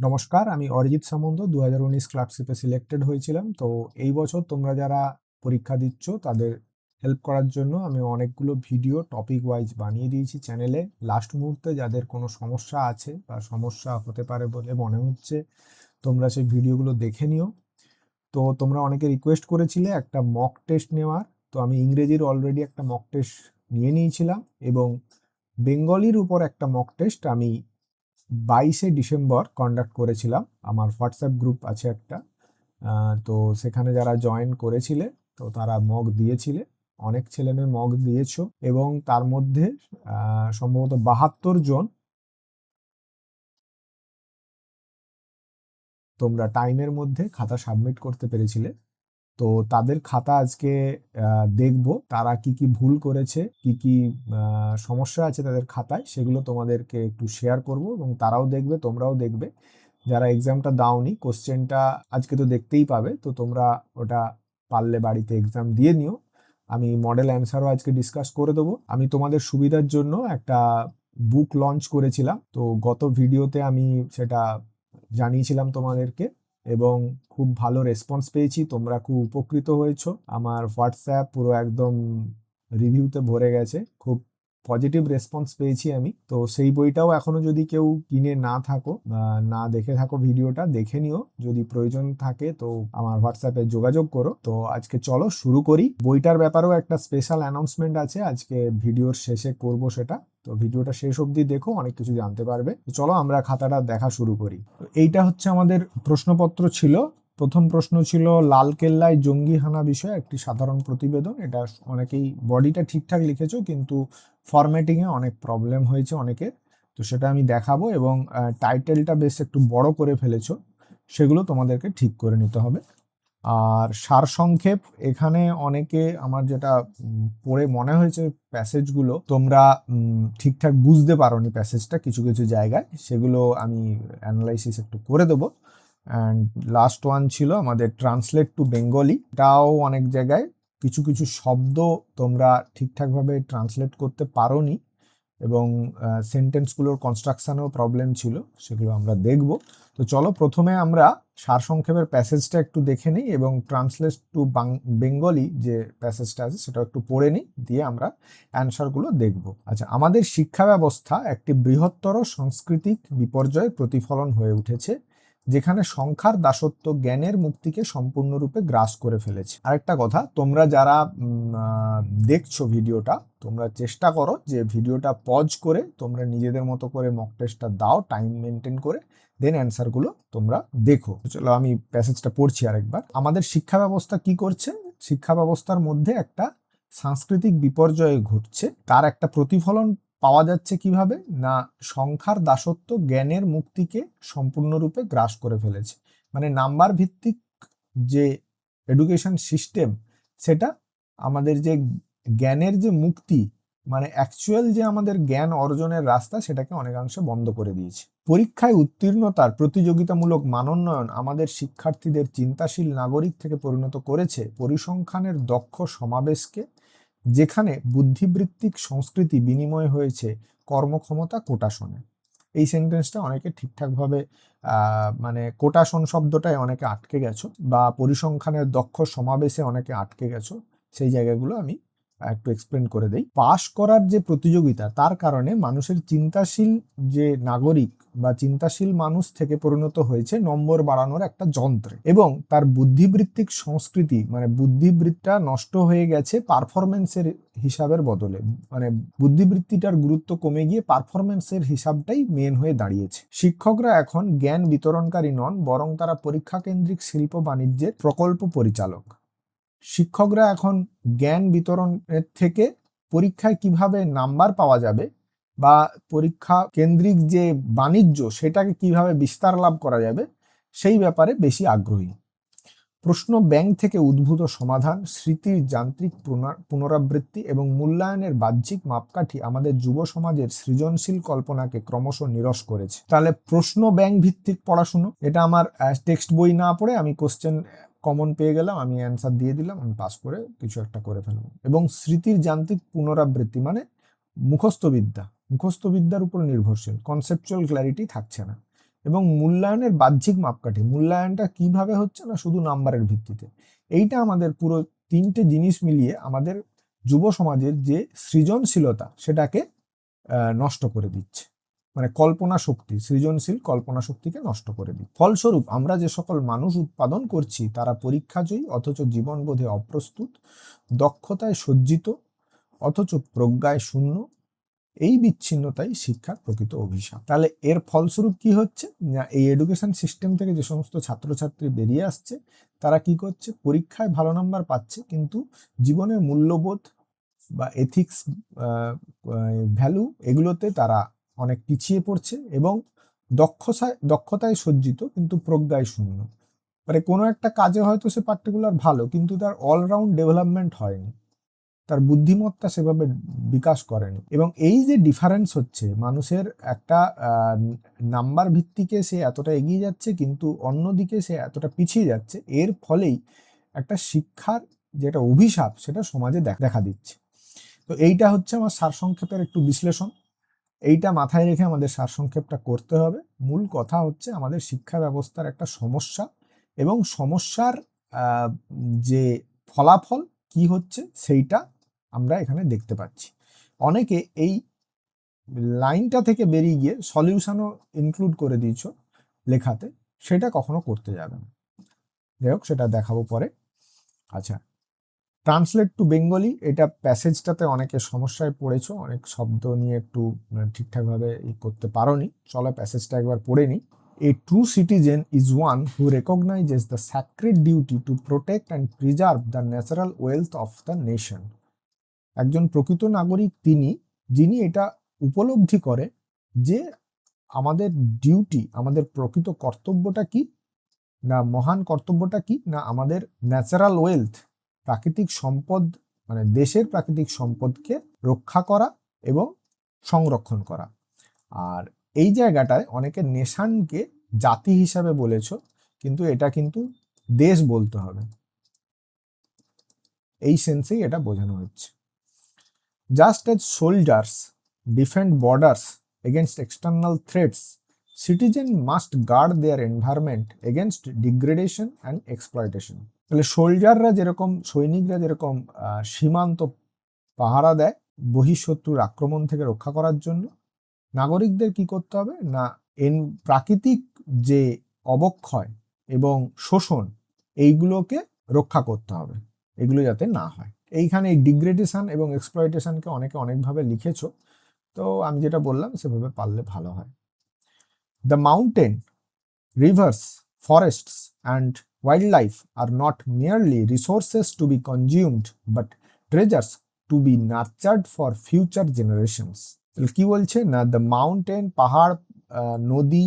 নমস্কার, আমি অরিজিৎ সামন্ত 2019 ক্লার্কশিপে সিলেক্টেড হয়েছিলাম। তো এই বছর তোমরা যারা পরীক্ষা দিচ্ছ তাদের হেল্প করার জন্য আমি অনেকগুলো ভিডিও টপিক ওয়াইজ বানিয়ে দিয়েছি চ্যানেলে। লাস্ট মুহূর্তে যাদের কোনো সমস্যা আছে বা সমস্যা হতে পারে বলে মনে হচ্ছে, তোমরা সেই ভিডিওগুলো দেখে নিও। তো তোমরা অনেকে রিকোয়েস্ট করেছিলে একটা মক টেস্ট নেওয়ার, তো আমি ইংরেজির অলরেডি একটা মক টেস্ট নিয়ে নিয়েছিলাম এবং বেঙ্গলির উপর একটা মক টেস্ট আমি 22শে ডিসেম্বর কন্ডাক্ট করেছিলাম। আমার হোয়াটসঅ্যাপ গ্রুপ আছে একটা, তো সেখানে যারা জয়েন করেছিলে তো তারা মক দিয়েছিলে, অনেক ছেলেমেয়ে মক দিয়েছো এবং তার মধ্যে সম্ভবত 72 জন তোমরা টাইমের মধ্যে খাতা সাবমিট করতে পেরেছিলে। তো তাদের খাতা আজকে দেখব, তারা কি কি ভুল করেছে, কি কি সমস্যা আছে তাদের খাতায়, সেগুলো তোমাদেরকে একটু শেয়ার করব এবং তারাও দেখবে, তোমরাও দেখবে। যারা এক্সামটা দাওনি, কোশ্চেনটা আজকে তো দেখতেই পাবে, তো তোমরা ওটা পারলে বাড়িতে এক্সাম দিয়ে নিও। আমি মডেল অ্যান্সারও আজকে ডিসকাস করে দেবো। আমি তোমাদের সুবিধার জন্য একটা বুক লঞ্চ করেছিলাম, তো গত ভিডিওতে আমি সেটা জানিয়েছিলাম তোমাদেরকে এবং খুব ভালো রেসপন্স পেয়েছি, তোমরা খুব উপকৃত হয়েছো। আমার হোয়াটসঅ্যাপ পুরো একদম রিভিউতে ভরে গেছে, খুব পজিটিভ রেসপন্স পেয়েছি আমি। তো সেই বইটাও এখনো যদি কেউ কিনে না থাকো বা না দেখে থাকো, ভিডিওটা দেখে নিও। যদি প্রয়োজন থাকে তো আমার হোয়াটসঅ্যাপে যোগাযোগ করো। তো আজকে চলো শুরু করি। বইটার ব্যাপারেও একটা স্পেশাল অ্যানাউন্সমেন্ট আছে, আজকে ভিডিওর শেষে করব সেটা। তো ভিডিওটা শেষ অবধি দেখো, অনেক কিছু জানতে পারবে। তো চলো আমরা খাতাটা দেখা শুরু করি। তো এইটা হচ্ছে আমাদের প্রশ্নপত্র ছিল। প্রথম প্রশ্ন ছিল লালকেল্লায় জঙ্গি হানা বিষয়ে একটি সাধারণ প্রতিবেদন। এটা অনেকেই বডিটা ঠিকঠাক লিখেছো, কিন্তু ফরম্যাটিংয়ে অনেক প্রবলেম হয়েছে অনেকের, তো সেটা আমি দেখাবো এবং টাইটেলটা বেশ একটু বড় করে ফেলেছো, সেগুলো তোমাদেরকে ঠিক করে নিতে হবে। আর সারসংক্ষেপ, এখানে অনেকে আমার যেটা পড়ে মনে হয়েছে প্যাসেজগুলো তোমরা ঠিকঠাক বুঝতে পারোনি প্যাসেজটা কিছু কিছু জায়গায়, সেগুলো আমি অ্যানালাইসিস একটু করে দেবো। অ্যান্ড লাস্ট ওয়ান ছিল আমাদের ট্রান্সলেট টু বেঙ্গলি। এটাও অনেক জায়গায় কিছু কিছু শব্দ তোমরা ঠিকঠাকভাবে ট্রান্সলেট করতে পারোনি এবং সেন্টেন্সগুলোর কনস্ট্রাকশনেও প্রবলেম ছিল, সেগুলো আমরা দেখব। তো চলো প্রথমে আমরা সারসংক্ষেপের প্যাসেজটা একটু দেখে নিই এবং ট্রান্সলেট টু বেঙ্গলি যে প্যাসেজটা আছে সেটা একটু পড়ে নিই, দিয়ে আমরা অ্যান্সারগুলো দেখব। আচ্ছা, আমাদের শিক্ষা ব্যবস্থা একটি বৃহত্তর সাংস্কৃতিক বিপর্যয়ের প্রতিফলন হয়ে উঠেছে, যেখানে সংখ্যার দাসত্ব জ্ঞানের মুক্তিকে সম্পূর্ণরূপে গ্রাস করে ফেলেছে। আরেকটা কথা, তোমরা যারা দেখছো ভিডিওটা, তোমরা চেষ্টা করো যে ভিডিওটা পজ করে তোমরা নিজেদের মতো করে মক টেস্টটা দাও, টাইম মেনটেন করে, দেন অ্যান্সারগুলো তোমরা দেখো। চলো আমি প্যাসেজটা পড়ছি আরেকবার। আমাদের শিক্ষা ব্যবস্থা কি করছে? শিক্ষা ব্যবস্থার মধ্যে একটা সাংস্কৃতিক বিপর্যয় ঘটছে, তার একটা প্রতিফলন পাওয়া যাচ্ছে কিভাবে না, সংখ্যার দাসত্ব জ্ঞানের মুক্তিকে সম্পূর্ণরূপে গ্রাস করে ফেলেছে। মানে নাম্বার ভিত্তিক যে এডুকেশন সিস্টেম, সেটা আমাদের যে জ্ঞানের যে মুক্তি, মানে অ্যাকচুয়াল যে আমাদের জ্ঞান অর্জনের রাস্তা, সেটাকে অনেকাংশে বন্ধ করে দিয়েছে। পরীক্ষায় উত্তীর্ণতার প্রতিযোগিতামূলক মানোন্নয়ন আমাদের শিক্ষার্থীদের চিন্তাশীল নাগরিক থেকে পরিণত করেছে পরিসংখ্যানের দক্ষ সমাবেশকে, যেখানে বুদ্ধিবৃত্তিক সংস্কৃতি বিনিময় হয়েছে কর্মক্ষমতা কোটাশনে। এই সেন্টেন্সটা অনেকে ঠিকঠাকভাবে মানে কোটাশন শব্দটায় অনেকে আটকে গেছো, বা পরিসংখ্যানের দক্ষ সমাবেশে অনেকে আটকে গেছো, সেই জায়গাগুলো আমি একটু এক্সপ্লেন করে দেই। পাশ করার যে প্রতিযোগিতা, তার কারণে মানুষের চিন্তাশীল যে নাগরিক বা চিন্তাশীল মানুষ থেকে পরিণত হয়েছে নম্বর বাড়ানোর একটা যন্ত্রে, এবং তার বুদ্ধিবৃত্তিক সংস্কৃতি মানে বুদ্ধিবৃত্তিটা নষ্ট হয়ে গেছে পারফরমেন্সের হিসাবের বদলে। মানে বুদ্ধিবৃত্তিটার গুরুত্ব কমে গিয়ে পারফরমেন্সের হিসাবটাই মেন হয়ে দাঁড়িয়েছে। শিক্ষকরা এখন জ্ঞান বিতরণকারী নন, বরং তারা পরীক্ষা কেন্দ্রিক শিল্প বাণিজ্যের প্রকল্প পরিচালক। শিক্ষকরা এখন জ্ঞান বিতরণের থেকে পরীক্ষায় কিভাবে নাম্বার পাওয়া যাবে বা পরীক্ষা কেন্দ্রিক যে বাণিজ্য, সেটাকে কিভাবে বিস্তার লাভ করা যাবে, সেই ব্যাপারে বেশি আগ্রহী। প্রশ্ন ব্যাংক থেকে উদ্ভূত সমাধান, স্মৃতির যান্ত্রিক পুনরাবৃত্তি এবং মূল্যায়নের বাহ্যিক মাপকাঠি আমাদের যুব সমাজের সৃজনশীল কল্পনাকে ক্রমশ নিরস করেছে। তাহলে প্রশ্ন ব্যাংক ভিত্তিক পড়াশুনো, এটা আমার টেক্সট বই না পড়ে আমি কোশ্চেন কমন পেয়ে গেলাম, আমি অ্যান্সার দিয়ে দিলাম, আমি পাস করে কিছু একটা করে ফেললাম। এবং স্মৃতির যান্ত্রিক পুনরাবৃত্তি মানে মুখস্থ বিদ্যার উপর নির্ভরশীল, কনসেপচুয়াল ক্ল্যারিটি থাকছে না। এবং মূল্যায়নের বাহ্যিক মাপকাঠি। মূল্যায়নটা কিভাবে হচ্ছে না শুধু নাম্বারের ভিত্তিতে। এইটা আমাদের পুরো 3টে জিনিস মিলিয়ে আমাদের যুব সমাজের যে সৃজনশীলতা সেটাকে নষ্ট করে দিচ্ছে, মানে কল্পনা শক্তি, সৃজনশীল কল্পনা শক্তিকে নষ্ট করে দিচ্ছে। ফলস্বরূপ আমরা যে সকল মানুষ উৎপাদন করছি তারা পরীক্ষাজয়ী অথচ জীবনবোধে অপ্রস্তুত, দক্ষতায় সজ্জিত অথচ প্রজ্ঞায় শূন্য। এই বিচ্ছিন্নতাই শিক্ষার প্রকৃত অভিশাপ। তাহলে এর ফলস্বরূপ কি হচ্ছে না, এই এডুকেশন সিস্টেম থেকে যে সমস্ত ছাত্রছাত্রী বেরিয়ে আসছে তারা কি করছে, পরীক্ষায় ভালো নাম্বার পাচ্ছে কিন্তু জীবনের মূল্যবোধ বা এথিক্স, ভ্যালু, এগুলোতে তারা অনেক পিছিয়ে পড়ছে এবং দক্ষতায় সজ্জিত কিন্তু প্রজ্ঞায় শূন্য। মানে কোনো একটা কাজে হয়তো সে পার্টিকুলার ভালো কিন্তু তার অলরাউন্ড ডেভেলপমেন্ট হয়নি, তার বুদ্ধিমত্তা সেভাবে বিকাশ করেনি। এবং এই যে ডিফারেন্স হচ্ছে মানুষের, একটা নাম্বার ভিত্তিকে সে এতটা এগিয়ে যাচ্ছে কিন্তু অন্যদিকে সে এতটা পিছিয়ে যাচ্ছে, এর ফলেই একটা শিক্ষার যেটা অভিশাপ সেটা সমাজে দেখা দিচ্ছে। তো এইটা হচ্ছে আমার সারসংক্ষেপের একটু বিশ্লেষণ। এইটা মাথায় রেখে আমাদের সারসংক্ষেপটা করতে হবে। মূল কথা হচ্ছে আমাদের শিক্ষা ব্যবস্থার একটা সমস্যা এবং সমস্যার যে ফলাফল কি হচ্ছে সেইটা আমরা এখানে দেখতে পাচ্ছি। অনেকে এই লাইনটা থেকে বেরিয়ে গিয়ে সলিউশনও ইনক্লুড করে দিয়েছ লেখাতে, সেটা কখনো করতে যাবে না। যাই হোক, সেটা দেখাবো পরে। আচ্ছা, ট্রান্সলেট টু বেঙ্গলি, এটা প্যাসেজটাতে অনেকে সমস্যায় পড়েছো, অনেক শব্দ নিয়ে একটু ঠিকঠাকভাবে করতে পারোনি। চলো প্যাসেজটা একবার পড়ে নিই। A true citizen is one who recognizes the sacred duty to protect and preserve the natural wealth of the nation. একজন প্রকৃত নাগরিক তিনি যিনি এটা উপলব্ধি করে যে আমাদের ডিউটি, আমাদের প্রকৃত কর্তব্যটা কি না, মহান কর্তব্যটা কি না, আমাদের ন্যাচারাল ওয়েলথ, প্রাকৃতিক সম্পদ, মানে দেশের প্রাকৃতিক সম্পদকে রক্ষা করা এবং সংরক্ষণ করা। আর এই জায়গাটায় অনেকে নেশনকে জাতি হিসাবে বলেছ, কিন্তু এটা কিন্তু দেশ বলতে হবে, এই সেন্সেই এটা বোঝানো হচ্ছে। Just as soldiers defend borders against external threats, citizen must guard their environment against degradation and exploitation. তাহলে সোলজাররা যেরকম, সৈনিকরা যেরকম সীমান্ত পাহারা দেয় বহিঃশত্রুর আক্রমণ থেকে রক্ষা করার জন্য, নাগরিকদের কি করতে হবে না, প্রাকৃতিক যে অবক্ষয় এবং শোষণ এইগুলোকে রক্ষা করতে হবে, এগুলো যাতে না হয়। এইখানে এই ডিগ্রেডেশন এবং এক্সপ্লয়টেশনকে অনেকে অনেকভাবে লিখেছো, তো আমি যেটা বললাম সেভাবে পারলে ভালো হয়। The mountain, rivers, forests and wildlife are not merely resources to be consumed but treasures to be nurtured for future generations. কি বলছে না, দ্য মাউন্টেন, পাহাড়, নদী,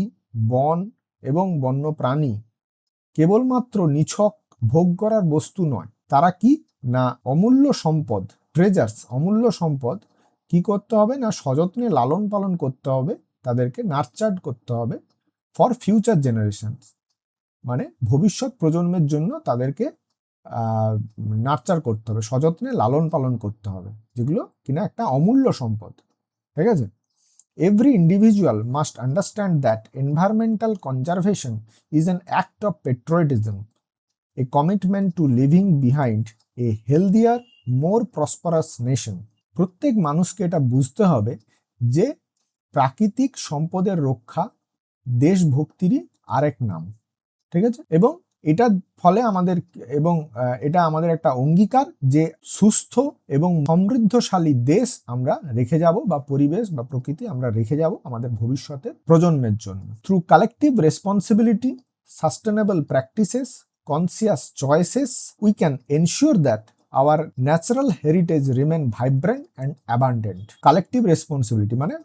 বন এবং বন্য প্রাণী কেবলমাত্র নিছক ভোগ করার বস্তু নয়, তারা কি না অমূল্য সম্পদ, ট্রেজার্স, অমূল্য সম্পদ কি করতে হবে না সযত্নে লালন পালন করতে হবে, তাদেরকে নার্চার্ড করতে হবে ফর ফিউচার জেনারেশনস, মানে ভবিষ্যৎ প্রজন্মের জন্য তাদেরকে নার্চার করতে হবে, সযত্নে লালন পালন করতে হবে, যেগুলো কিনা একটা অমূল্য সম্পদ। ঠিক আছে? Every individual must understand that environmental conservation is an act of patriotism, a commitment to leaving behind a healthier, more prosperous nation. প্রত্যেক মানুষকে এটা বুঝতে হবে যে প্রাকৃতিক সম্পদের রক্ষা দেশভক্তিরই আরেক নাম। ঠিক আছে? এবং এটার ফলে আমাদের, এবং এটা আমাদের একটা অঙ্গীকার যে সুস্থ এবং সমৃদ্ধশালী দেশ আমরা রেখে যাব, বা পরিবেশ বা প্রকৃতি আমরা রেখে যাব আমাদের ভবিষ্যতের প্রজন্মের জন্য। Through collective responsibility, sustainable practices, conscious choices, we can ensure that our natural heritage remain vibrant and abundant. Collective responsibility মানে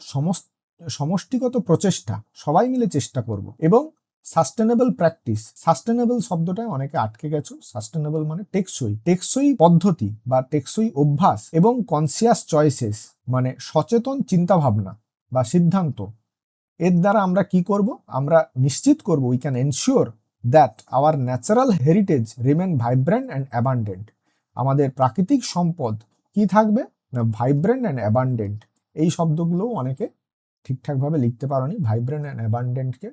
সমষ্টিগত প্রচেষ্টা, সবাই মিলে চেষ্টা করব, এবং সাস্টেনেবল প্র্যাকটিস, সাস্টেনেবল শব্দটায় অনেকে আটকে গেছো, সাস্টেনেবল মানে টেকসই, টেকসই পদ্ধতি বা টেকসই অভ্যাস, এবং কনসিয়াস চয়েসেস মানে সচেতন চিন্তা ভাবনা বা সিদ্ধান্ত। এর দ্বারা আমরা কি করব, আমরা নিশ্চিত করব, we can ensure that our natural heritage remain vibrant and abundant. আমাদের প্রাকৃতিক সম্পদ কি থাকবে না, ভাইব্রেন্ট অ্যান্ড অ্যাবান্ডেন্ট। এই শব্দগুলোও অনেকে ঠিকঠাকভাবে লিখতে পারোনি, ভাইব্রেন্ট অ্যান্ড অ্যাবান্ডেন্টকে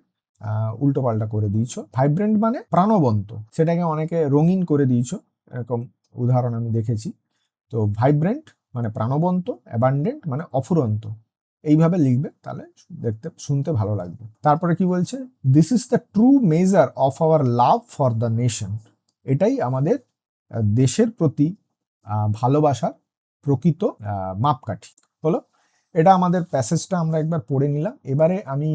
উল্টো পাল্টা করে দিয়েছো। ভাইব্রেন্ট মানে প্রাণবন্ত, সেটাকে অনেকে রঙিন করে দিয়েছো, এরকম উদাহরণ আমি দেখেছি। তো ভাইব্রেন্ট মানে প্রাণবন্ত, অ্যাবান্ডেন্ট মানে অফুরন্ত, এইভাবে লিখবে, তাহলে দেখতে শুনতে ভালো লাগবে। তারপরে কি বলছে, this is the true measure of our love for the nation. এটাই আমাদের দেশের প্রতি ভালোবাসার প্রকৃত মাপকাঠি হলো। এটা আমাদের প্যাসেজটা আমরা একবার পড়ে নিলাম। এবারে আমি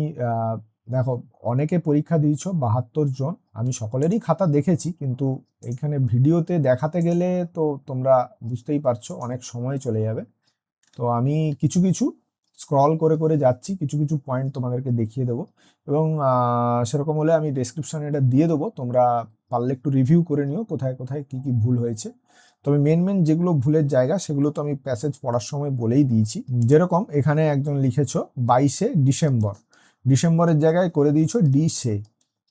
দেখো, অনেকে পরীক্ষা দিয়েছো 72 জন, আমি সকলেরই খাতা দেখেছি, কিন্তু এইখানে ভিডিওতে দেখাতে গেলে তো তোমরা বুঝতেই পারছো অনেক সময় চলে যাবে। তো আমি কিছু কিছু স্ক্রল করে করে যাচ্ছি, কিছু কিছু পয়েন্ট তোমাদেরকে দেখিয়ে দেবো, এবং সেরকম হলে আমি ডেসক্রিপশনে এটা দিয়ে দেবো, তোমরা পারলে একটু রিভিউ করে নিও কোথায় কোথায় কি কি ভুল হয়েছে। তবে মেন যেগুলো ভুলের জায়গা সেগুলো তো আমি প্যাসেজ পড়ার সময় বলেই দিয়েছি। যেরকম এখানে একজন লিখেছো 22শে ডিসেম্বর, ডিসেম্বরের জায়গায় করে দিয়েছো ডিসে।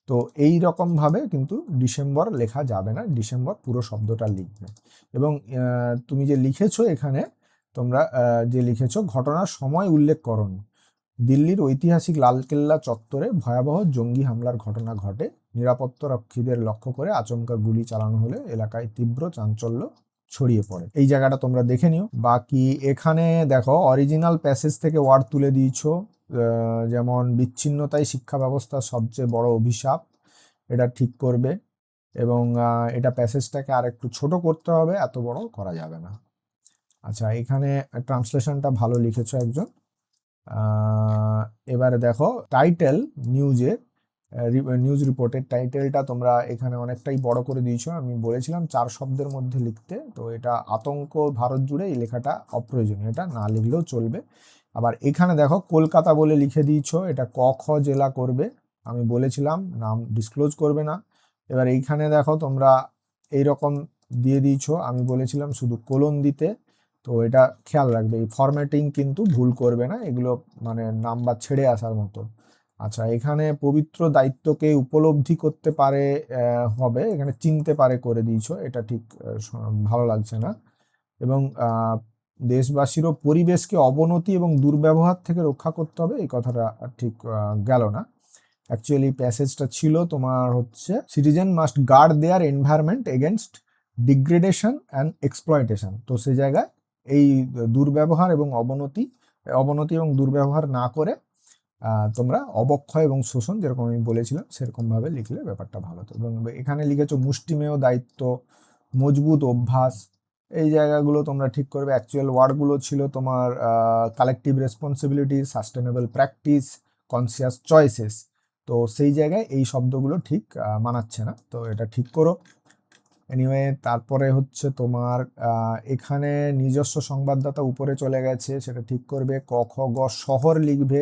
তো এই রকম ভাবে কিন্তু ডিসেম্বর লেখা যাবে না, ডিসেম্বর পুরো শব্দটা লিখবে। এবং তুমি যে লিখেছো এখানে, তোমরা যে লিখেছো ঘটনার সময় উল্লেখ করনি। দিল্লির ঐতিহাসিক লালকেল্লা চত্বরে ভয়াবহ জঙ্গি হামলার ঘটনা ঘটে, নিরাপত্তা রক্ষীদের লক্ষ্য করে আচমকা গুলি চালানো হলে এলাকায় তীব্র চাঞ্চল্য ছড়িয়ে পড়ে। এই জায়গাটা তোমরা দেখে নিও। বাকি এখানে দেখো অরিজিনাল প্যাসেজ থেকে ওয়ার্ড তুলে দিয়েছো, যেমন বিচ্ছিন্নতাই শিক্ষা ব্যবস্থার সবচেয়ে বড় অভিশাপ, এটা ঠিক করবে। এবং এটা প্যাসেজটাকে আর একটু ছোট করতে হবে, এত বড় করা যাবে না। আচ্ছা, এখানে ট্রান্সলেশনটা ভালো লিখেছো একজন। এবারে দেখো টাইটেল নিউজের, নিউজ রিপোর্টের টাইটেলটা তোমরা এখানে অনেকটাই বড় করে দিয়েছো। আমি বলেছিলাম 4 শব্দের মধ্যে লিখতে, তো এটা আতঙ্ক ভারত জুড়ে, এই লেখাটা অপ্রয়োজনীয়, এটা না লিখলেও চলবে। আবার এখানে দেখো কলকাতা বলে লিখে দিয়েছো, এটা ক খ জেলা করবে, আমি বলেছিলাম নাম ডিসক্লোজ করবে না। এবার এইখানে দেখো তোমরা এইরকম দিয়ে দিয়েছো, আমি বলেছিলাম শুধু কোলন দিতে। তো এটা খেয়াল রাখবে, এই ফরম্যাটিং কিন্তু ভুল করবে না, এগুলো মানে নাম্বার ছেড়ে আসার মতো। আচ্ছা, এখানে পবিত্র দায়িত্বকে উপলব্ধি করতে পারে হবে, এখানে চিনতে পারে করে দিয়েছো, এটা ঠিক ভালো লাগছে না। এবং দেশবাসীরও পরিবেশকে অবনতি এবং দুর্ব্যবহার থেকে রক্ষা করতে হবে, এই কথাটা ঠিক গেল না। অ্যাকচুয়ালি প্যাসেজটা ছিল তোমার হচ্ছে citizen must guard their environment against degradation and exploitation. তো সেই জায়গায় এই দুর্ব্যবহার এবং অবনতি এবং দুর্ব্যবহার না করে তোমরা অবক্ষয় এবং শোষণ, যেরকম আমি বলেছিলাম সেরকমভাবে লিখলে ব্যাপারটা ভালো হতো। এবং এখানে লিখেছো মুষ্টিমেয় দায়িত্ব, মজবুত অভ্যাস, এই জায়গাগুলো তোমরা ঠিক করবে। অ্যাকচুয়াল ওয়ার্ডগুলো ছিল তোমার collective responsibility, sustainable practice, conscious choices. তো সেই জায়গায় এই শব্দগুলো ঠিক মানাচ্ছে না, তো এটা ঠিক করো। এনিওয়ে, তারপরে হচ্ছে তোমার এখানে নিজস্ব সংবাদদাতা উপরে চলে গেছে, সেটা ঠিক করবে। ক খ গ শহর লিখবে।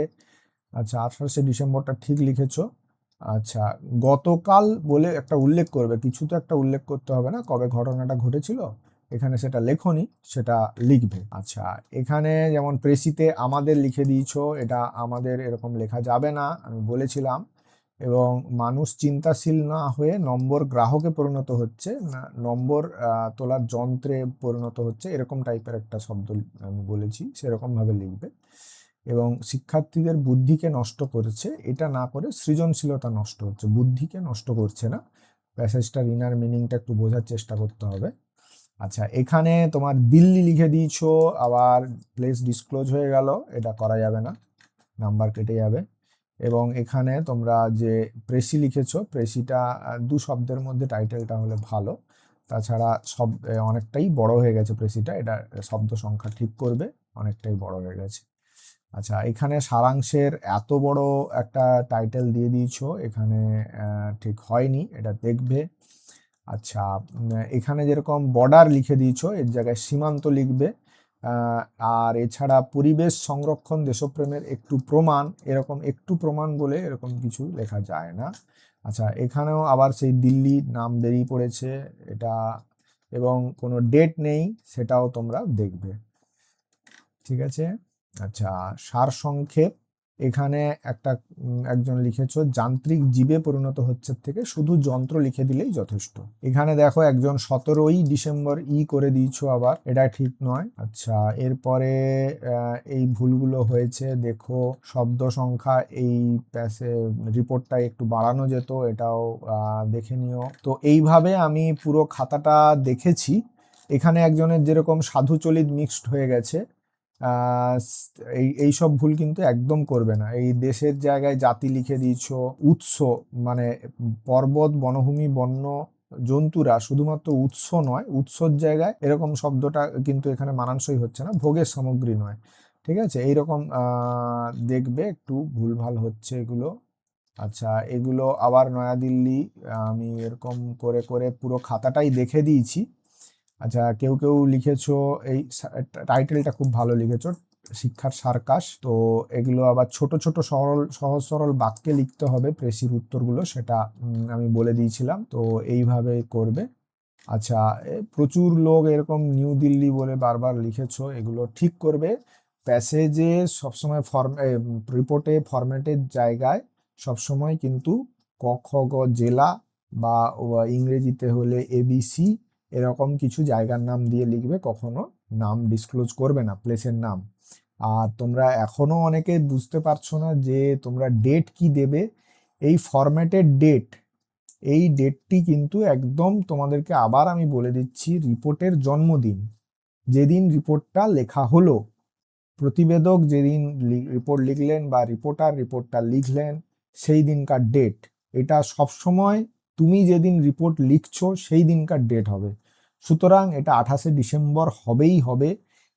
আচ্ছা, 28শে ডিসেম্বরটা ঠিক লিখেছো। আচ্ছা, গতকাল বলে একটা উল্লেখ করবে, কিছু তো একটা উল্লেখ করতে হবে না, কবে ঘটনাটা ঘটেছিল, এখানে সেটা লেখনি, সেটা লিখবে। আচ্ছা, এখানে যেমন প্রেসিতে আমাদের লিখে দিয়েছো, এটা আমাদের এরকম লেখা যাবে না, আমি বলেছিলাম। এবং মানুষ চিন্তাশীল না হয়ে নম্বর গ্রাহকে পরিণত হচ্ছে, না নম্বর তোলার যন্ত্রে পরিণত হচ্ছে, এরকম টাইপের একটা শব্দ আমি বলেছি, সেরকম ভাবে লিখবে। এবং শিক্ষার্থীদের বুদ্ধিকে নষ্ট করেছে, এটা না করে সৃজনশীলতা নষ্ট হচ্ছে, বুদ্ধিকে নষ্ট করছে না। প্যাসেজটার ইনার মিনিংটা একটু বোঝার চেষ্টা করতে হবে। আচ্ছা, এখানে তোমার দিল্লি লিখে দিয়েছো, আবার প্লেস ডিসক্লোজ হয়ে গেল, এটা করা যাবে না, নাম্বার কেটে যাবে। এবং এখানে তোমরা যে প্রেসি লিখেছো, প্রেসিটা 2 শব্দের মধ্যে টাইটেলটা হলে ভালো, তাছাড়া সব অনেকটাই বড় হয়ে গেছে প্রেসিটা, এটা শব্দ সংখ্যা ঠিক করবে, অনেকটাই বড় হয়ে গেছে। আচ্ছা, এখানে সারাংশের এত বড় একটা টাইটেল দিয়ে দিয়েছো, এখানে ঠিক হয়নি, এটা দেখবে। আচ্ছা, এখানে যেরকম বর্ডার লিখে দিয়েছো, এর জায়গায় সীমান্ত লিখবে। আর এছাড়া পরিবেশ সংরক্ষণ দেশপ্রেমের একটু প্রমাণ, এরকম একটু প্রমাণ বলে এরকম কিছু লেখা যায় না। আচ্ছা, এখানেও আবার সেই দিল্লি নাম বেরিয়ে পড়েছে এটা, এবং কোনো ডেট নেই, সেটাও তোমরা দেখবে। ঠিক আছে। আচ্ছা, সারসংক্ষেপ এখানে একজন লিখেছো যান্ত্রিক জীবে পরিণত হচ্ছে থেকে শুধু যন্ত্র লিখে দিলেই যথেষ্ট। এখানে দেখো একজন 17ই ডিসেম্বর করে দিয়েছো, আবার এটা ঠিক নয়। আচ্ছা, এরপরে এই ভুলগুলো হয়েছে। দেখো শব্দ সংখ্যা এই রিপোর্টটা একটু বাড়ানো যেত, এটাও দেখে নিও। তো এইভাবে আমি পুরো খাতাটা দেখেছি। এখানে একজনের যেরকম সাধুচলিত মিক্সড হয়ে গেছে, এই সব ভুল কিন্তু একদম করবে না। এই দেশের জায়গায় জাতি লিখে দিয়েছো, উৎস মানে পর্বত, বনভূমি, বন্য জন্তুরা শুধুমাত্র উৎস নয়, উৎসর জায়গায় এরকম শব্দটা কিন্তু এখানে মানানসই হচ্ছে না, ভোগের সামগ্রী নয়। ঠিক আছে, এইরকম দেখবে একটু ভুলভাল হচ্ছে এগুলো। আচ্ছা, এগুলো আবার নয়াদিল্লি, আমি এরকম করে করে পুরো খাতাটাই দেখে দিয়েছি। আচ্ছা, কেউ কেউ লিখেছো, এই টাইটেলটা খুব ভালো লিখেছো, শিক্ষার সার্কাস। তো এগুলো আবার ছোট ছোট সহজ সরল বাক্যে লিখতে হবে প্রেসির উত্তরগুলো, সেটা আমি বলে দিয়েছিলাম। তো এইভাবে করবে। আচ্ছা, প্রচুর লোক এরকম নিউ দিল্লি বলে বারবার লিখেছো, এগুলো ঠিক করবে। প্যাসেজে সবসময় রিপোর্টে ফরম্যাটের জায়গায় সবসময় কিন্তু ক খ গ জেলা বা ইংরেজিতে হলে ABC এরকম কিছু জায়গার নাম দিয়ে লিখবে, কখনো নাম ডিসক্লোজ করবে না, প্লেসের নাম। আর তোমরা এখনো অনেকে বুঝতে পারছো না যে তোমরা ডেট কি দেবে। এই ফরম্যাটের ডেট, এই ডেটটি কিন্তু একদম তোমাদেরকে আবার আমি বলে দিচ্ছি, রিপোর্টের জন্মদিন, যেদিন রিপোর্টটা লেখা হলো, প্রতিবেদক যেদিন রিপোর্ট লিখলেন বা রিপোর্টটা লিখলেন, সেই দিনকার ডেট। এটা সবসময় তুমি যেদিন রিপোর্ট লিখছো সেই দিনকার ডেট হবে। সুতরাং এটা 28শে ডিসেম্বর হবেই হবে,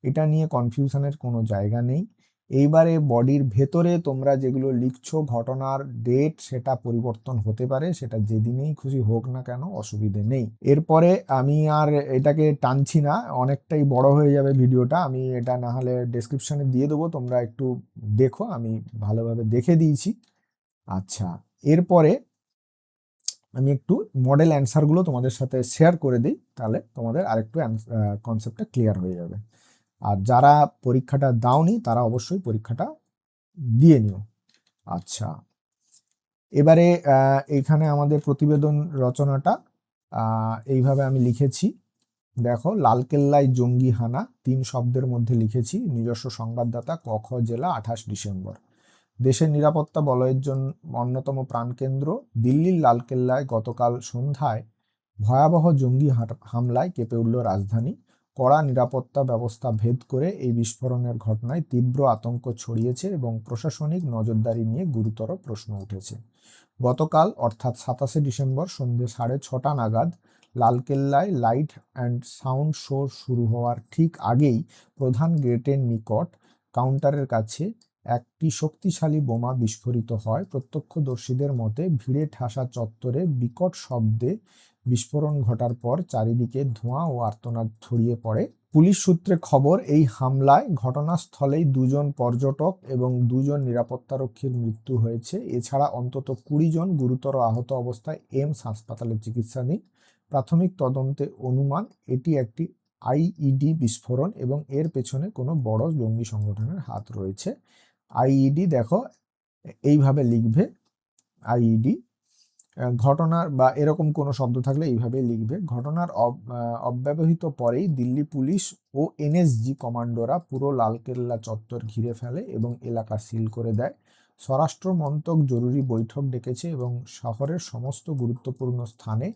এটা নিয়ে কনফিউশনের কোনো জায়গা নেই। এইবারে বডির ভেতরে তোমরা যেগুলো লিখছো ঘটনার ডেট, সেটা পরিবর্তন হতে পারে, সেটা যেদিনেই খুশি হোক না কেন, অসুবিধে নেই। এরপরে আমি আর এটাকে টানছি না, অনেকটাই বড় হয়ে যাবে ভিডিওটা। আমি এটা না হলে ডেসক্রিপশনে দিয়ে দেবো, তোমরা একটু দেখো, আমি ভালোভাবে দেখে দিয়েছি। আচ্ছা, এরপরে আমি একটু মডেল অ্যান্সারগুলো তোমাদের সাথে শেয়ার করে দিই, তাহলে তোমাদের আরেকটু কনসেপ্টটা ক্লিয়ার হয়ে যাবে। আর যারা পরীক্ষাটা দাওনি তারা অবশ্যই পরীক্ষাটা দিয়ে নিও। আচ্ছা, এবারে এইখানে আমাদের প্রতিবেদন রচনাটা এইভাবে আমি লিখেছি। দেখো, লালকেল্লায় জঙ্গি হানা 3 শব্দের মধ্যে লিখেছি। নিজস্ব সংবাদদাতা ক খ জেলা 28 ডিসেম্বর। দেশের নিরাপত্তা বলয়ের জন্য অন্যতম প্রাণকেন্দ্র দিল্লির লালকেল্লায় গতকাল সন্ধ্যায় ভয়াবহ জঙ্গি হামলায় কেঁপে উঠল রাজধানী। কড়া নিরাপত্তা ব্যবস্থা ভেদ করে এই বিস্ফোরণের ঘটনায় তীব্র আতঙ্ক ছড়িয়েছে এবং প্রশাসনিক নজরদারি নিয়ে গুরুতর প্রশ্ন উঠেছে। গতকাল অর্থাৎ 27শে ডিসেম্বর সন্ধ্যে 6:30 নাগাদ লালকেল্লায় লাইট অ্যান্ড সাউন্ড শো শুরু হওয়ার ঠিক আগেই প্রধান গেটের নিকট কাউন্টারের কাছে একটি শক্তিশালী বোমা বিস্ফোরিত হয়। প্রত্যক্ষদর্শীদের মতে ভিড়ে ঠাসা চত্বরে বিকট শব্দে বিস্ফোরণ ঘটার পর চারিদিকে ধোঁয়া ও আর্তনাদ ছড়িয়ে পড়ে। পুলিশ সূত্রে খবর, এই হামলায় ঘটনাস্থলেই 2 জন পর্যটক এবং 2 জন নিরাপত্তারক্ষীর মৃত্যু হয়েছে। এছাড়া অন্তত 20 জন গুরুতর আহত অবস্থায় এইমস হাসপাতালে চিকিৎসাধীন। প্রাথমিক তদন্তে অনুমান এটি একটি আইইডি বিস্ফোরণ এবং এর পেছনে কোনো বড় জঙ্গি সংগঠনের হাত রয়েছে। আইইডি দেখো এইভাবে লিখবে, আইইডি। ঘটনার বা এরকম কোনো শব্দ থাকলে এইভাবে লিখবে। ঘটনার অব্যবহিত পরেই দিল্লি পুলিশ ও এনএসজি কমান্ডোরা পুরো লালকেল্লা চত্বর ঘিরে ফেলে এবং এলাকা সিল করে দেয়। স্বরাষ্ট্র মন্ত্রক জরুরি বৈঠক ডেকেছে এবং শহরের সমস্ত গুরুত্বপূর্ণ স্থানে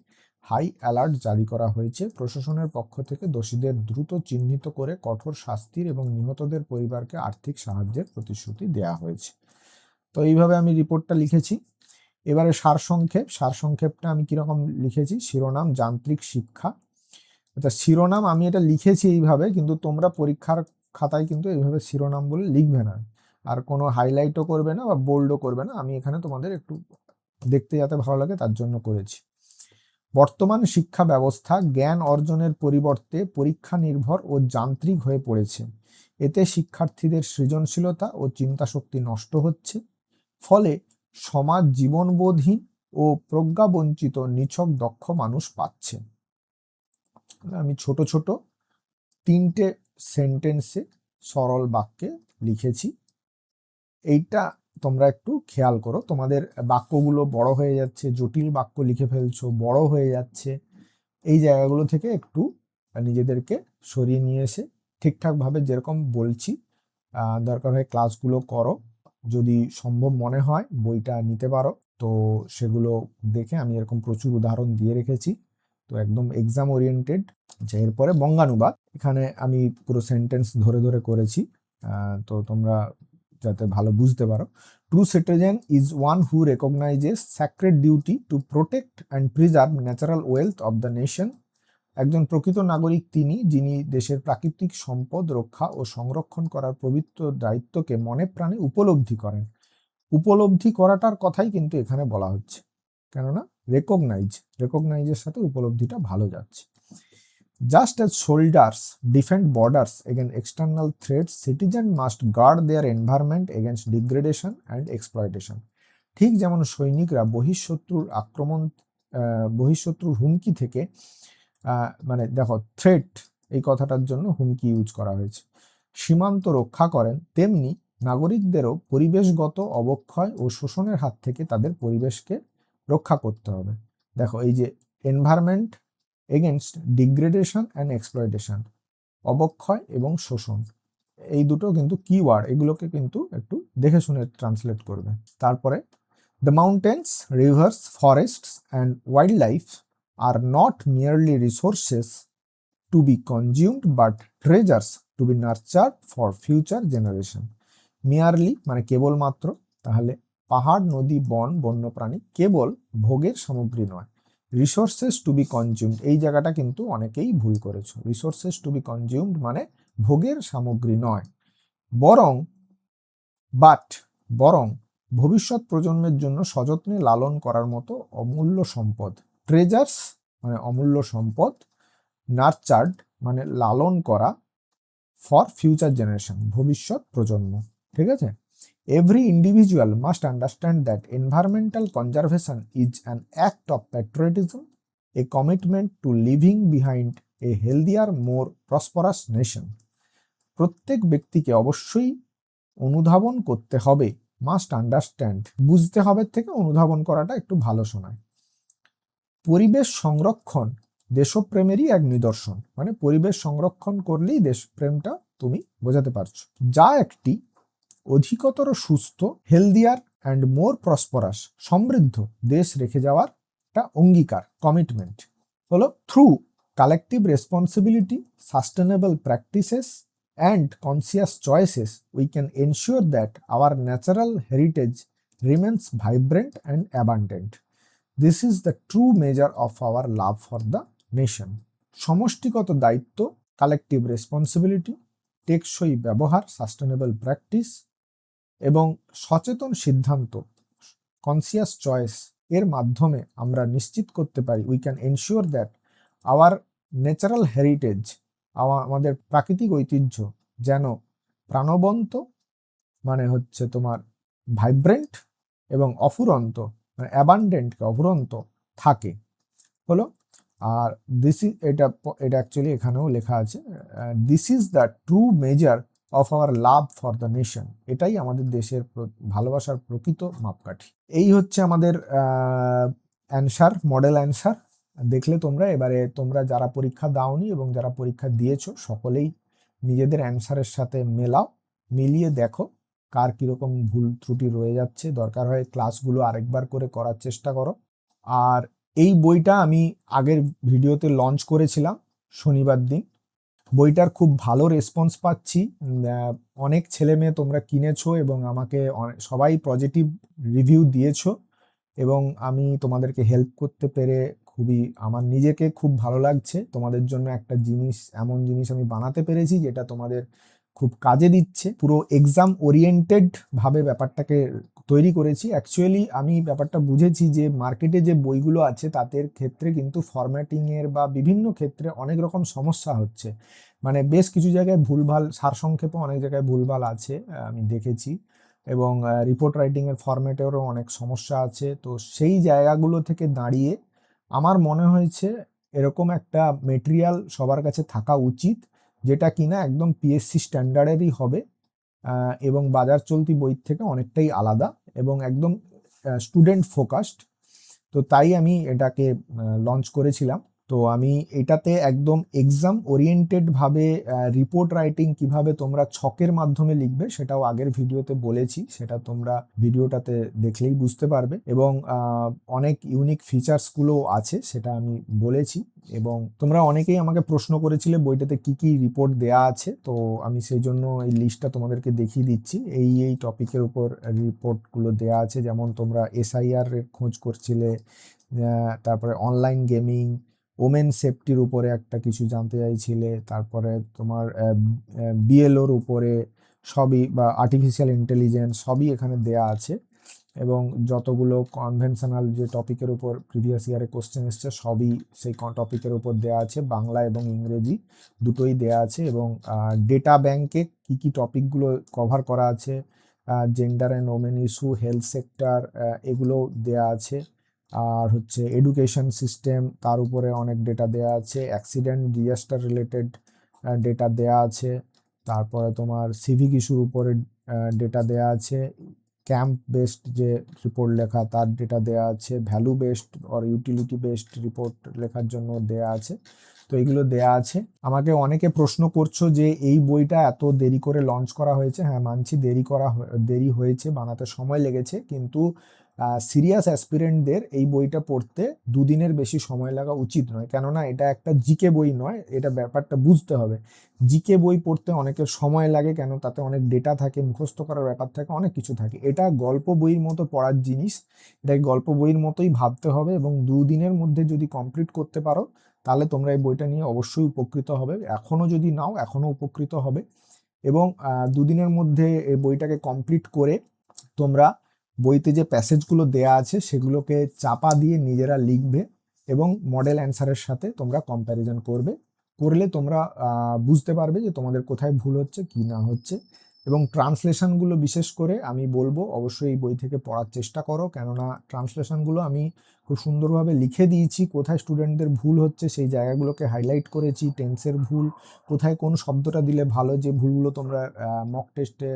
হাই অ্যালার্ট জারি করা হয়েছে। প্রশাসনের পক্ষ থেকে দোষীদের দ্রুত চিহ্নিত করে কঠোর শাস্তির এবং নিহতদের পরিবারকে আর্থিক সাহায্যের প্রতিশ্রুতি দেওয়া হয়েছে। তো এইভাবে আমি রিপোর্টটা লিখেছি। এবারে সারসংক্ষেপটা আমি কিরকম লিখেছি। শিরোনাম যান্ত্রিক শিক্ষা। আচ্ছা, শিরোনাম আমি এটা লিখেছি এইভাবে, কিন্তু তোমরা পরীক্ষার খাতায় কিন্তু এইভাবে শিরোনাম বলে লিখবে না, আর কোনো হাইলাইটও করবে না বা বোল্ডও করবে না। আমি এখানে তোমাদের একটু দেখতে যাতে ভালো লাগে তার জন্য করেছি। বর্তমান শিক্ষা ব্যবস্থা জ্ঞান অর্জনের পরিবর্তে পরীক্ষা নির্ভর ও যান্ত্রিক হয়ে পড়েছে। এতে শিক্ষার্থীদের সৃজনশীলতা ও চিন্তাশক্তি নষ্ট হচ্ছে। ফলে সমাজ জীবনবোধহীন ও প্রজ্ঞাবঞ্চিত নিছক দক্ষ মানুষ পাচ্ছে। আমি ছোট ছোট 3টে সেন্টেন্সে সরল বাক্যে লিখেছি। এইটা তোমরা একটু খেয়াল করো, তোমাদের বাক্যগুলো বড় হয়ে যাচ্ছে, জটিল বাক্য লিখে ফেলছো, বড় হয়ে যাচ্ছে। এই জায়গাগুলো থেকে একটু নিজেদেরকে সরিয়ে নিয়ে এসে ঠিকঠাকভাবে যেরকম বলছি দরকার হয় ক্লাসগুলো করো। যদি সম্ভব মনে হয় বইটা নিতে পারো, তো সেগুলো দেখে আমি এরকম প্রচুর উদাহরণ দিয়ে রেখেছি। তো একদম এক্সাম ওরিয়েন্টেড। এরপরে বঙ্গানুবাদ, এখানে আমি পুরো সেন্টেন্স ধরে ধরে করেছি, তো তোমরা যাতে ভালো বুঝতে পারো। True citizen is one who রেকগনাইজেস sacred duty to protect and preserve natural wealth of the nation. একজন প্রকৃত নাগরিক তিনি, যিনি দেশের প্রাকৃতিক সম্পদ রক্ষা ও সংরক্ষণ করার পবিত্র দায়িত্বকে মনে প্রাণে উপলব্ধি করেন। উপলব্ধি করাটার কথাই কিন্তু এখানে বলা হচ্ছে, কেননা রেকগনাইজের সাথে উপলব্ধিটা ভালো যাচ্ছে। Just as soldiers defend borders against external threats, citizens must guard their environment against degradation and exploitation. ঠিক যেমন সৈনিকরা বহিঃশত্রুর হুমকি থেকে, মানে দেখো থ্রেট এই কথাটার জন্য হুমকি ইউজ করা হয়েছে, সীমান্ত রক্ষা করেন, তেমনি নাগরিকদেরও পরিবেশগত অবক্ষয় ও শোষণের হাত থেকে তাদের পরিবেশকে রক্ষা করতে হবে। দেখো এই যে environment against degradation and exploitation, অবক্ষয় এবং শোষণ, এই দুটো কিন্তু কিওয়ার্ড, এগুলোকে কিন্তু একটু দেখে শুনে ট্রান্সলেট করবে। তারপরে the mountains, rivers, forests and wildlife are not merely resources to be consumed but treasures to be nurtured for future generation. Merely মানে কেবলমাত্র, তাহলে পাহাড়, নদী, বন, বন্যপ্রাণী কেবল ভোগের সামগ্রী নয়। রিসোর্সেস টু বি কনজিউমড, এই জায়গাটা কিন্তু অনেকেই ভুল করেছো। রিসোর্সেস টু বি কনজিউমড মানে ভোগের সামগ্রী নয়, বরং ভবিষ্যৎ প্রজন্মের জন্য সযত্নে লালন করার মতো অমূল্য সম্পদ। ট্রেজার্স মানে অমূল্য সম্পদ, নার্চার্ড মানে লালন করা, ফর ফিউচার জেনারেশন ভবিষ্যৎ প্রজন্ম। ঠিক আছে? Every individual must understand that environmental conservation is an act of patriotism, a commitment to leaving behind a healthier, more prosperous nation. প্রত্যেক ব্যক্তিকে অবশ্যই অনুধাবন করতে হবে, মাস্ট আন্ডারস্ট্যান্ড, বুঝতে হবে থেকে অনুধাবন করাটা একটু ভালো শোনায়। পরিবেশ সংরক্ষণ দেশপ্রেমেরই এক নিদর্শন, মানে পরিবেশ সংরক্ষণ করলেই দেশপ্রেমটা তুমি বোঝাতে পারছো, যা একটি অধিকতর সুস্থ, হেলদিয়ার অ্যান্ড মোর প্রসপারাস, সমৃদ্ধ দেশ রেখে যাওয়ার একটা অঙ্গীকার, কমিটমেন্ট হলো। Through collective responsibility, sustainable practices and conscious choices we can ensure that our natural heritage remains vibrant and abundant. This is the true measure of our love for the nation. সমষ্টিগত দায়িত্ব, collective responsibility, টেকসই ব্যবহার, sustainable practice এবং সচেতন সিদ্ধান্ত, conscious choice, এর মাধ্যমে আমরা নিশ্চিত করতে পারি, we can ensure that our natural heritage, আমাদের প্রাকৃতিক ঐতিহ্য যেন প্রাণবন্ত মানে হচ্ছে তোমার ভাইব্রেন্ট এবং অফুরন্ত মানে অ্যাবান্ডেন্টকে অফুরন্ত থাকে হলো। আর দিস ইজ এটা অ্যাকচুয়ালি এখানেও লেখা আছে, this is the true measure of our love for the nation. এটাই আমাদের দেশের ভালোবাসার প্রকৃত মাপকাঠি। এই হচ্ছে আমাদের অ্যান্সার, মডেল অ্যান্সার। দেখলে তোমরা এবারে তোমরা যারা পরীক্ষা দাওনি এবং যারা পরীক্ষা দিয়েছো সকলেই নিজেদের অ্যান্সারের সাথে মেলাও, মিলিয়ে দেখো কার কিরকম ভুল ত্রুটি রয়ে যাচ্ছে। দরকার হয় ক্লাসগুলো আরেকবার করে করার চেষ্টা করো। আর এই বইটা আমি আগের ভিডিওতে লঞ্চ করেছিলাম শনিবার দিন। বইটার খুব ভালো রেসপন্স পাচ্ছি, অনেক ছেলে মেয়ে তোমরা কিনেছো এবং আমাকে সবাই পজিটিভ রিভিউ দিয়েছো এবং আমি তোমাদেরকে হেল্প করতে পেরে খুবই আমার নিজেকে খুব ভালো লাগছে। তোমাদের জন্য একটা জিনিস, এমন জিনিস আমি বানাতে পেরেছি যেটা তোমাদের খুব কাজে দিচ্ছে। পুরো এক্সাম ওরিয়েন্টেড ভাবে ব্যাপারটাকে তৈরি করেছি। অ্যাকচুয়ালি আমি ব্যাপারটা বুঝেছি যে মার্কেটে যে বইগুলো আছে তাদের ক্ষেত্রে কিন্তু ফরম্যাটিংয়ের বা বিভিন্ন ক্ষেত্রে অনেক রকম সমস্যা হচ্ছে, মানে বেশ কিছু জায়গায় ভুলভাল, সারসংক্ষেপে অনেক জায়গায় ভুলভাল আছে আমি দেখেছি, এবং রিপোর্ট রাইটিংয়ের ফরম্যাটেরও অনেক সমস্যা আছে। তো সেই জায়গাগুলো থেকে দাঁড়িয়ে আমার মনে হয়েছে এরকম একটা মেটেরিয়াল সবার কাছে থাকা উচিত, যেটা কিনা একদম পিএসসি স্ট্যান্ডার্ডেরই হবে, এবং বাজার চলতি বই থেকে অনেকটাই আলাদা এবং একদম স্টুডেন্ট ফোকাসড। তো তাই আমি এটাকে লঞ্চ করেছিলাম। তো আমি এটাতে একদম এক্সাম ওরিয়েন্টেড ভাবে রিপোর্ট রাইটিং কিভাবে তোমরা ছকের মাধ্যমে লিখবে সেটাও আগের ভিডিওতে বলেছি, সেটা তোমরা ভিডিওটাতে দেখলেই বুঝতে পারবে। এবং অনেক ইউনিক ফিচার্সগুলো আছে সেটা আমি বলেছি। এবং তোমরা অনেকেই আমাকে প্রশ্ন করেছিলে বইটাতে কি কি রিপোর্ট দেয়া আছে, তো আমি সেই জন্য এই লিস্টটা তোমাদেরকে দেখিয়ে দিচ্ছি। এই টপিকের উপর রিপোর্টগুলো দেয়া আছে, যেমন তোমরা এসআইআর এর খোঁজ করছিলে, তারপরে অনলাইন গেমিং, ওমেন সেফটির উপরে একটা কিছু জানতে চাইছিলে, তারপরে তোমার বিএলওর উপরে সবই, বা আর্টিফিশিয়াল ইন্টেলিজেন্স সবই এখানে দেয়া আছে। এবং যতগুলো কনভেনশনাল যে টপিকের উপর প্রিভিয়াস ইয়ারে কোশ্চেন এসছে সবই সেই টপিকের উপর দেয়া আছে, বাংলা এবং ইংরেজি দুটোই দেয়া আছে। এবং ডেটা ব্যাংকে কি কি টপিকগুলো কভার করা আছে, gender and women issue, health sector, এগুলো দেয়া আছে। আর হচ্ছে এডুকেশন সিস্টেম, তার উপরে অনেক ডেটা দেয়া আছে। অ্যাক্সিডেন্ট ডিজাস্টার রিলেটেড ডেটা দেয়া আছে। তারপরে তোমার সিভিক ইস্যুর উপরে ডেটা দেয়া আছে। ক্যাম্প বেসড যে রিপোর্ট লেখা তার ডেটা দেয়া আছে। Value based or utility based report লেখার জন্য দেয়া আছে। তো এগুলো দেয়া আছে। আমাকে অনেকে প্রশ্ন করছো যে এই বইটা এত দেরি করে লঞ্চ করা হয়েছে। হ্যাঁ, মানছি দেরি হয়েছে, বানাতে সময় লেগেছে, কিন্তু সিরিয়াস অ্যাসপিরেন্টদের এই বইটা পড়তে দুদিনের বেশি সময় লাগা উচিত নয়। কেননা এটা একটা জিকে বই নয়, এটা ব্যাপারটা বুঝতে হবে। জিকে বই পড়তে অনেকের সময় লাগে, কেন তাতে অনেক ডেটা থাকে, মুখস্থ করার ব্যাপার থাকে, অনেক কিছু থাকে। এটা গল্প বইয়ের মতো পড়ার জিনিস, এটাকে গল্প বইয়ের মতোই ভাবতে হবে। এবং দুদিনের মধ্যে যদি কমপ্লিট করতে পারো তাহলে তোমরা এই বইটা নিয়ে অবশ্যই উপকৃত হবে। এখনো যদি নাও এখনো উপকৃত হবে। এবং দুদিনের মধ্যে এই বইটাকে কমপ্লিট করে তোমরা বইতে যে প্যাসেজগুলো দেয়া আছে সেগুলোকে চাপা দিয়ে নিজেরা লিখবে এবং মডেল অ্যান্সারের সাথে তোমরা কম্প্যারিজন করলে তোমরা বুঝতে পারবে যে তোমাদের কোথায় ভুল হচ্ছে কি না হচ্ছে। এবং ট্রান্সলেশনগুলো বিশেষ করে আমি বলবো অবশ্যই এই বই থেকে পড়ার চেষ্টা করো, কেননা ট্রান্সলেশনগুলো আমি খুব সুন্দরভাবে লিখে দিয়েছি। কোথায় স্টুডেন্টদের ভুল হচ্ছে সেই জায়গাগুলোকে হাইলাইট করেছি। টেন্সের ভুল, কোথায় কোন শব্দটা দিলে ভালো, যে ভুলগুলো তোমরা মক টেস্টে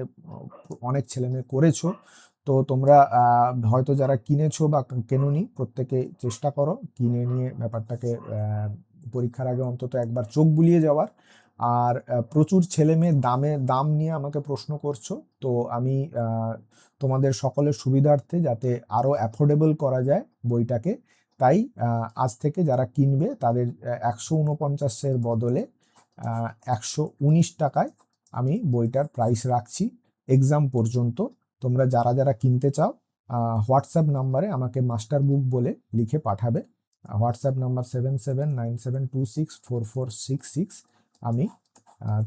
অনেক ছেলেমেয়ে করেছো। তো তোমরা হয়তো যারা কিনেছো বা কেনোনি, প্রত্যেকে চেষ্টা করো কিনে নিয়ে ব্যাপারটাকে পরীক্ষার আগে অন্তত একবার চোখ বুলিয়ে যাওয়ার। আর প্রচুর ছেলে মেয়ে দাম নিয়ে আমাকে প্রশ্ন করছো, তো আমি তোমাদের সকলের সুবিধার্থে যাতে আরো অ্যাফোর্ডেবল করা যায় বইটাকে, তাই আজ থেকে যারা কিনবে তাদের 149-এর বদলে 119 টাকায় আমি বইটার প্রাইস রাখছি এক্সাম পর্যন্ত। তোমরা যারা যারা কিনতে চাও হোয়াটসঅ্যাপ নাম্বারে আমাকে মাস্টার বুক বলে লিখে পাঠাবে। WhatsApp number 7797264466। আমি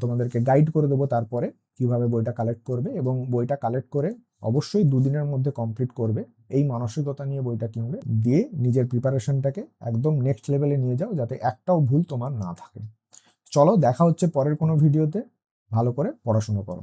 তোমাদেরকে গাইড করে দেবো তারপরে কিভাবে বইটা কালেক্ট করবে। এবং বইটা কালেক্ট করে অবশ্যই দুদিনের মধ্যে কমপ্লিট করবে, এই মানসিকতা নিয়ে বইটা কিনবে, দিয়ে নিজের প্রিপারেশনটাকে একদম নেক্সট লেভেলে নিয়ে যাও যাতে একটাও ভুল তোমার না থাকে। চলো, দেখা হচ্ছে পরের কোনো ভিডিওতে। ভালো করে পড়াশুনো করো।